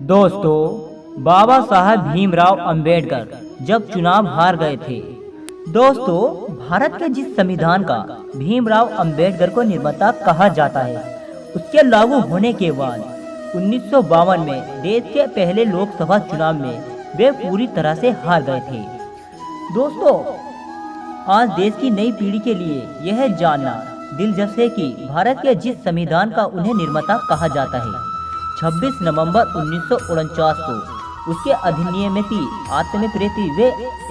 दोस्तों, बाबा साहब भीमराव अंबेडकर जब चुनाव हार गए थे। दोस्तों, भारत के जिस संविधान का भीमराव अंबेडकर को निर्माता कहा जाता है, उसके लागू होने के बाद 1952 में देश के पहले लोकसभा चुनाव में वे पूरी तरह से हार गए थे। दोस्तों, आज देश की नई पीढ़ी के लिए यह जानना दिलचस्प है कि भारत के जिस संविधान का उन्हें निर्माता कहा जाता है, 26 नवंबर 1949 को उसके अधिनियमित आत्मप्रेति व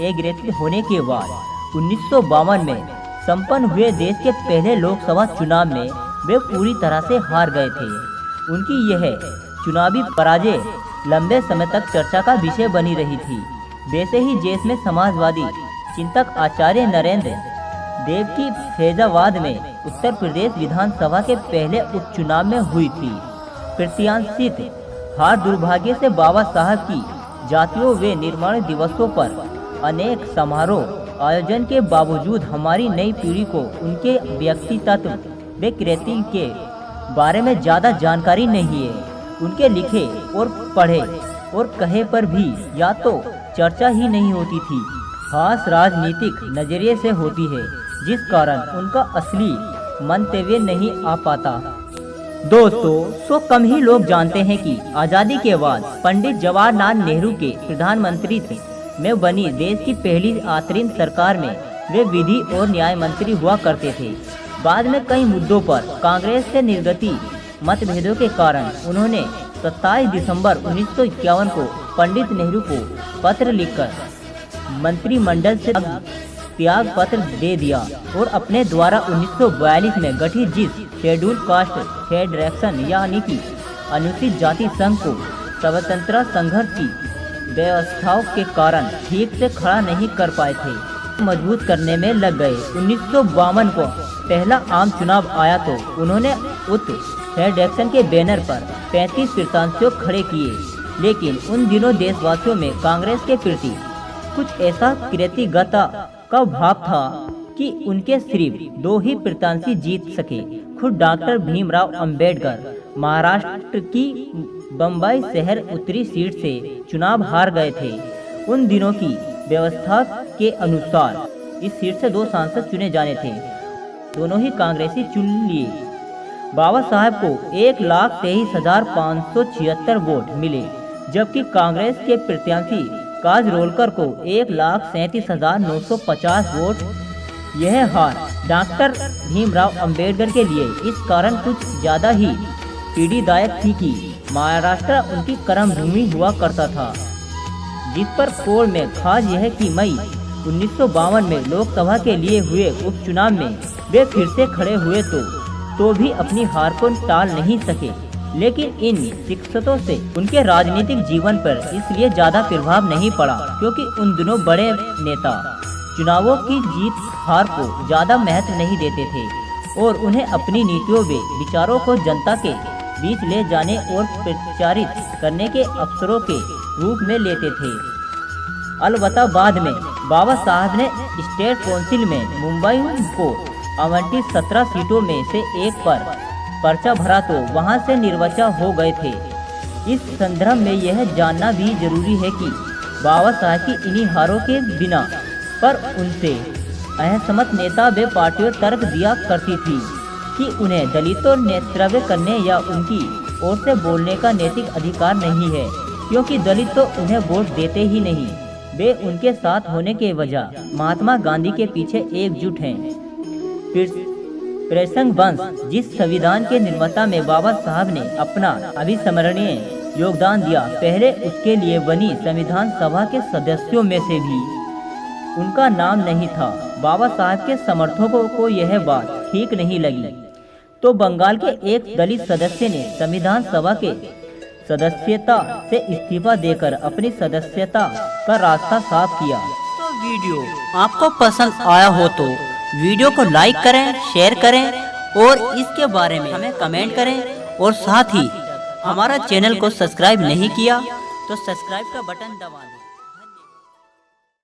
एग्रेसिव होने के बाद 1952 में संपन्न हुए देश के पहले लोकसभा चुनाव में वे पूरी तरह से हार गए थे। उनकी यह चुनावी पराजय लंबे समय तक चर्चा का विषय बनी रही थी। वैसे ही देश में समाजवादी चिंतक आचार्य नरेंद्र देव की फैजाबाद में उत्तर प्रदेश विधानसभा के पहले उपचुनाव में हुई थी। प्रत्याशित हार दुर्भाग्य से बाबा साहब की जातियों व निर्माण दिवसों पर अनेक समारोह आयोजन के बावजूद हमारी नई पीढ़ी को उनके व्यक्तित्व व कृति के बारे में ज़्यादा जानकारी नहीं है। उनके लिखे और पढ़े और कहे पर भी या तो चर्चा ही नहीं होती थी, खास राजनीतिक नजरिए से होती है, जिस कारण उनका असली मंतव्य नहीं आ पाता। दोस्तों, कम ही लोग जानते हैं कि आज़ादी के बाद पंडित जवाहरलाल नेहरू के प्रधानमंत्रित्व में बनी देश की पहली अंतरिम सरकार में वे विधि और न्याय मंत्री हुआ करते थे। बाद में कई मुद्दों पर कांग्रेस से निर्गति मतभेदों के कारण उन्होंने 27 दिसंबर 1951 को पंडित नेहरू को पत्र लिखकर मंत्रिमंडल से त्याग पत्र दे दिया और अपने द्वारा 1942 में गठित जिस शेड्यूल कास्ट फेडरेशन यानी कि अनुसूचित जाति संघ को स्वतंत्रता संघर्ष की व्यवस्थाओं के कारण ठीक से खड़ा नहीं कर पाए थे, मजबूत करने में लग गए। 1952 को पहला आम चुनाव आया तो उन्होंने उत फेडरेशन के बैनर पर 35 प्रत्याशियों खड़े किए, लेकिन उन दिनों देशवासियों में कांग्रेस के प्रति कुछ ऐसा कृतज्ञता का भाव था कि उनके सिर्फ 2 ही प्रत्याशी जीत सके। खुद डॉक्टर भीमराव अंबेडकर महाराष्ट्र की बम्बई शहर उत्तरी सीट से चुनाव हार गए थे। उन दिनों की व्यवस्था के अनुसार इस सीट से 2 सांसद चुने जाने थे, दोनों ही कांग्रेसी चुन लिए। बाबा साहब को 1,23,576 वोट मिले, जबकि कांग्रेस के प्रत्याशी काजरोलकर को 1,37,950 वोट। यह हार डॉक्टर भीमराव अंबेडकर के लिए इस कारण कुछ ज़्यादा ही पीड़ादायक थी कि महाराष्ट्र उनकी कर्मभूमि हुआ करता था, जिस पर कोड में खास यह कि मई 1952 में लोकसभा के लिए हुए उपचुनाव में वे फिर से खड़े हुए तो भी अपनी हार को टाल नहीं सके। लेकिन इन शिक्षकों से उनके राजनीतिक जीवन पर इसलिए ज़्यादा प्रभाव नहीं पड़ा, क्योंकि उन दिनों बड़े नेता चुनावों की जीत हार को ज़्यादा महत्व नहीं देते थे और उन्हें अपनी नीतियों व विचारों को जनता के बीच ले जाने और प्रचारित करने के अवसरों के रूप में लेते थे। अलबत्ता बाद में बाबा साहब ने स्टेट काउंसिल में मुंबई को आवंटित 17 सीटों में से एक पर पर्चा भरा तो वहां से निर्वाचित हो गए थे। इस संदर्भ में यह जानना भी जरूरी है कि बाबा साहब की इन्हीं हारों के बिना पर उनसे असहमत नेता व पार्टियों तर्क दिया करती थी कि उन्हें दलितों नेतृत्व करने या उनकी ओर से बोलने का नैतिक अधिकार नहीं है, क्योंकि दलित तो उन्हें वोट देते ही नहीं। वे उनके साथ होने के वजह महात्मा गांधी के पीछे एकजुट हैं। प्रसंग वंश जिस संविधान के निर्माता में बाबा साहब ने अपना अविस्मरणीय योगदान दिया, पहले उसके लिए बनी संविधान सभा के सदस्यों में से भी उनका नाम नहीं था। बाबा साहब के समर्थकों को यह बात ठीक नहीं लगी तो बंगाल के एक दलित सदस्य ने संविधान सभा के सदस्यता से इस्तीफा देकर अपनी सदस्यता का रास्ता साफ किया। तो वीडियो आपको पसंद आया हो तो वीडियो को लाइक करें, शेयर करें और इसके बारे में हमें कमेंट करें, और साथ ही हमारा चैनल को सब्सक्राइब नहीं किया तो सब्सक्राइब का बटन दबा दें।